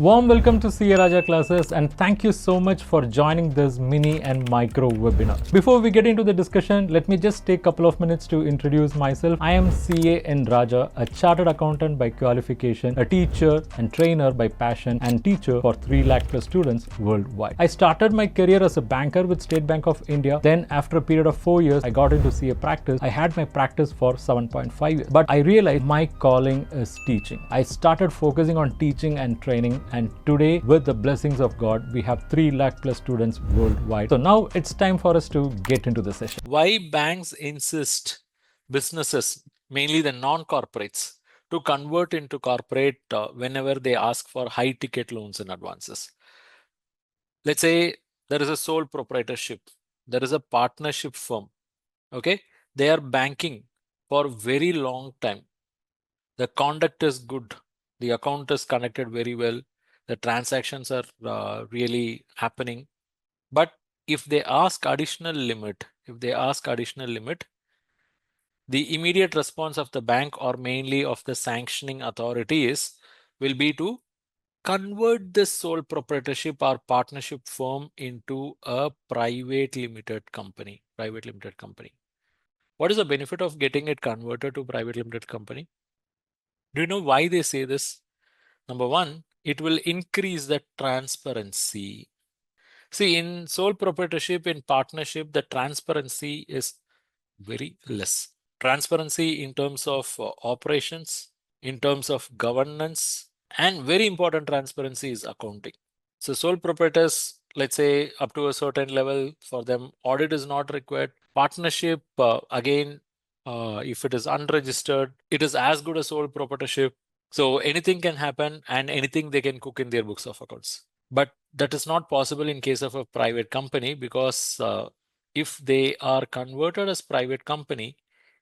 Warm welcome to CA Raja classes and thank you so much for joining this mini and micro webinar. Before we get into the discussion, let me just take a couple of minutes to introduce myself. I am CA N Raja, a chartered accountant by qualification, a teacher and trainer by passion and teacher for 3 lakh plus students worldwide. I started my career as a banker with State Bank of India. Then after a period of 4 years, I got into CA practice. I had my practice for 7.5 years, but I realized my calling is teaching. I started focusing on teaching and training. And today, with the blessings of God, we have 3 lakh plus students worldwide. So now it's time for us to get into the session. Why banks insist businesses, mainly the non-corporates, to convert into corporate whenever they ask for high ticket loans and advances. Let's say there is a sole proprietorship, there is a partnership firm, okay? They are banking for very long time. The conduct is good. The account is connected very well. The transactions are really happening. But if they ask additional limit, the immediate response of the bank or mainly of the sanctioning authorities will be to convert this sole proprietorship or partnership firm into a private limited company. What is the benefit of getting it converted to private limited company? Do you know why they say this? Number one, it will increase the transparency. See, in sole proprietorship, in partnership, the transparency is very less. Transparency in terms of operations, in terms of governance, and very important transparency is accounting. So sole proprietors, let's say up to a certain level, for them audit is not required. Partnership, again, if it is unregistered, it is as good as sole proprietorship. So anything can happen and anything they can cook in their books of accounts. But that is not possible in case of a private company, because if they are converted as private company,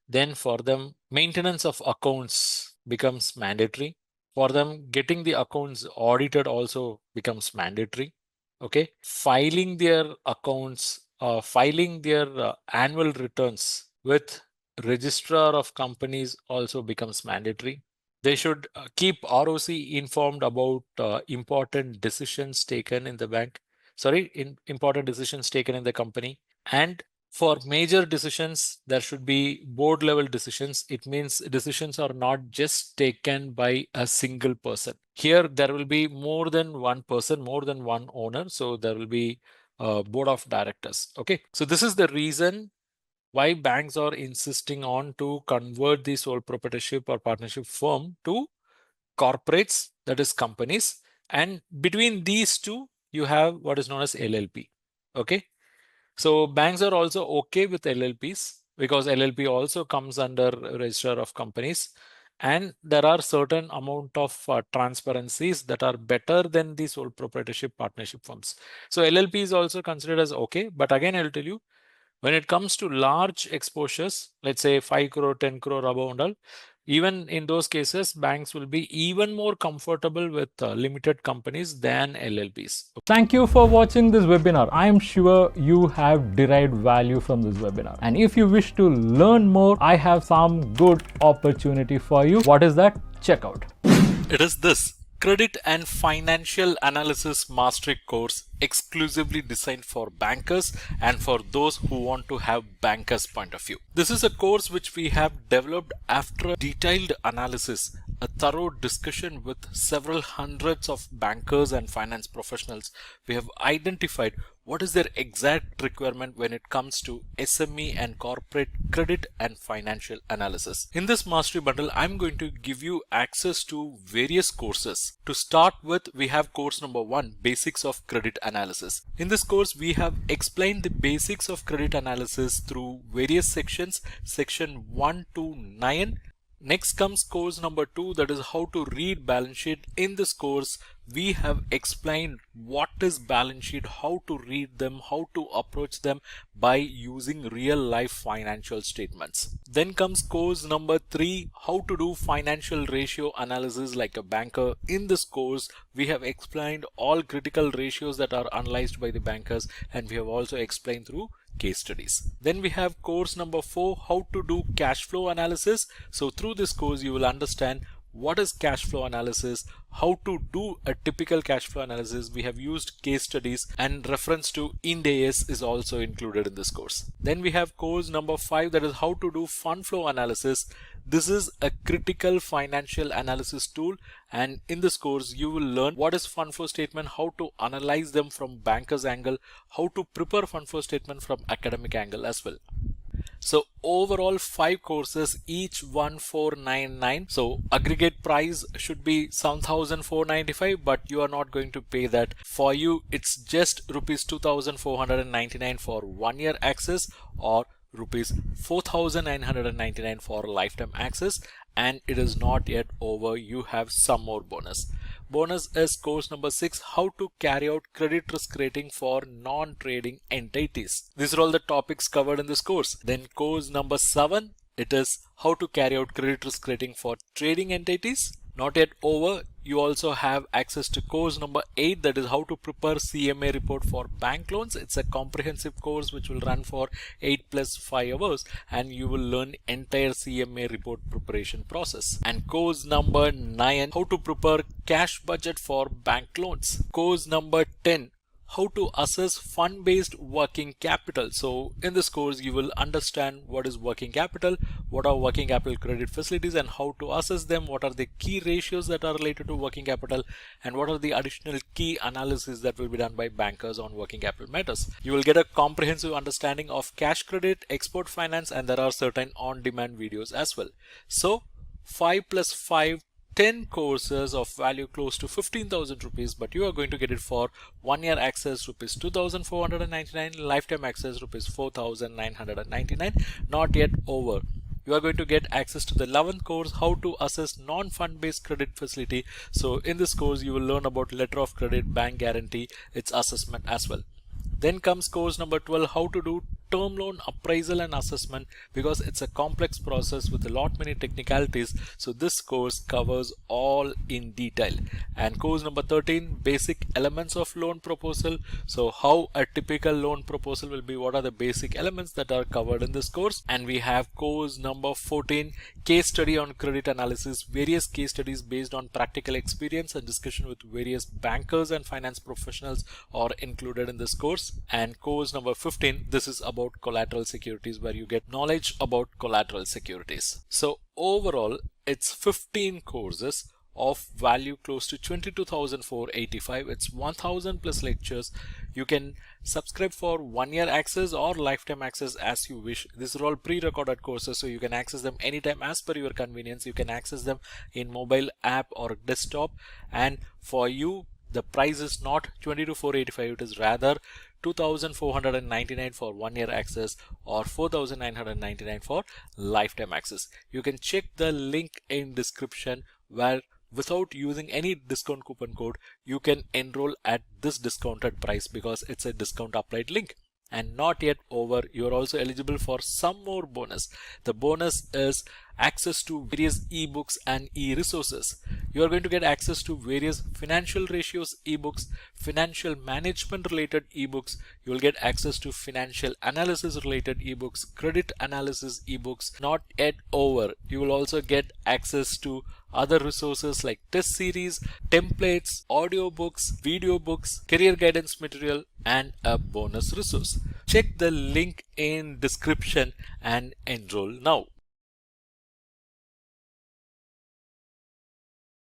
then for them maintenance of accounts becomes mandatory. For them getting the accounts audited also becomes mandatory. Okay, filing their accounts, filing their annual returns with registrar of companies also becomes mandatory. They should keep ROC informed about important decisions taken in the bank. Important decisions taken in the company. And for major decisions, there should be board level decisions. It means decisions are not just taken by a single person. Here, there will be more than one person, more than one owner. So there will be a board of directors. Okay. So this is the reason why banks are insisting on to convert the sole proprietorship or partnership firm to corporates, that is companies. And between these two, you have what is known as LLP. Okay. So banks are also okay with LLPs because LLP also comes under registrar of companies. And there are certain amount of transparencies that are better than the sole proprietorship partnership firms. So LLP is also considered as okay. But again, I'll tell you, when it comes to large exposures, let's say 5 crore, 10 crore above and all, even in those cases, banks will be even more comfortable with limited companies than LLPs. Thank you for watching this webinar. I am sure you have derived value from this webinar. And if you wish to learn more, I have some good opportunity for you. What is that? Check out. It is this Credit and Financial Analysis Mastery course exclusively designed for bankers and for those who want to have bankers' point of view. This is a course which we have developed after a detailed analysis, a thorough discussion with several hundreds of bankers and finance professionals. We have identified what is their exact requirement when it comes to SME and corporate credit and financial analysis. In this mastery bundle, I'm going to give you access to various courses. To start with, we have course number 1, Basics of Credit Analysis. In this course, we have explained the basics of credit analysis through various sections, section 1 to 9. Next comes course number 2, that is how to read balance sheet. In this course, we have explained what is balance sheet, how to read them, how to approach them by using real life financial statements. Then comes course number 3, how to do financial ratio analysis like a banker. In this course, we have explained all critical ratios that are analyzed by the bankers, and we have also explained through case studies. Then we have course number 4, how to do cash flow analysis. So through this course, you will understand what is cash flow analysis, how to do a typical cash flow analysis. We have used case studies, and reference to Ind AS is also included in this course. Then we have course number 5, that is how to do fund flow analysis. This is a critical financial analysis tool, and in this course you will learn what is fund flow statement, how to analyze them from banker's angle, how to prepare fund flow statement from academic angle as well. So overall 5 courses, each 1499. So aggregate price should be 7495, but you are not going to pay that. For you it's just rupees 2499 for 1 year access, or rupees 4999 for lifetime access. And it is not yet over, you have some more bonus. Bonus is course number 6, how to carry out credit risk rating for non-trading entities. These are all the topics covered in this course. Then course number 7, it is how to carry out credit risk rating for trading entities. Not yet over, you also have access to course number 8, that is how to prepare CMA report for bank loans. It's a comprehensive course which will run for 8 plus 5 hours, and you will learn entire CMA report preparation process. And course number 9, how to prepare cash budget for bank loans. Course number 10, how to assess fund-based working capital. So in this course you will understand what is working capital, what are working capital credit facilities, and how to assess them, what are the key ratios that are related to working capital, and what are the additional key analysis that will be done by bankers on working capital matters. You will get a comprehensive understanding of cash credit, export finance, and there are certain on-demand videos as well. So 5 plus 5, 10 courses of value close to 15,000 rupees, but you are going to get it for 1 year access rupees 2499, lifetime access rupees 4999. Not yet over. You are going to get access to the 11th course, how to assess non-fund based credit facility. So in this course you will learn about letter of credit, bank guarantee, its assessment as well. Then comes course number 12, how to do term loan appraisal and assessment, because it's a complex process with a lot many technicalities. So this course covers all in detail. And course number 13, basic elements of loan proposal. So how a typical loan proposal will be, what are the basic elements that are covered in this course. And we have course number 14, case study on credit analysis. Various case studies based on practical experience and discussion with various bankers and finance professionals are included in this course. And course number 15, this is about collateral securities, where you get knowledge about collateral securities. So overall it's 15 courses of value close to 22,485. It's 1,000 plus lectures. You can subscribe for 1 year access or lifetime access as you wish. These are all pre-recorded courses, so you can access them anytime as per your convenience. You can access them in mobile app or desktop, and for you the price is not 22,485, it is rather 2,499 for 1 year access or 4,999 for lifetime access. You can check the link in description, where without using any discount coupon code you can enroll at this discounted price, because it's a discount applied link. And not yet over, you are also eligible for some more bonus. The bonus is access to various ebooks and e-resources. You are going to get access to various financial ratios ebooks, financial management related ebooks. You will get access to financial analysis related ebooks, credit analysis ebooks. Not yet over, you will also get access to other resources like test series, templates, audiobooks, video books, career guidance material, and a bonus resource. Check the link in description and enroll now.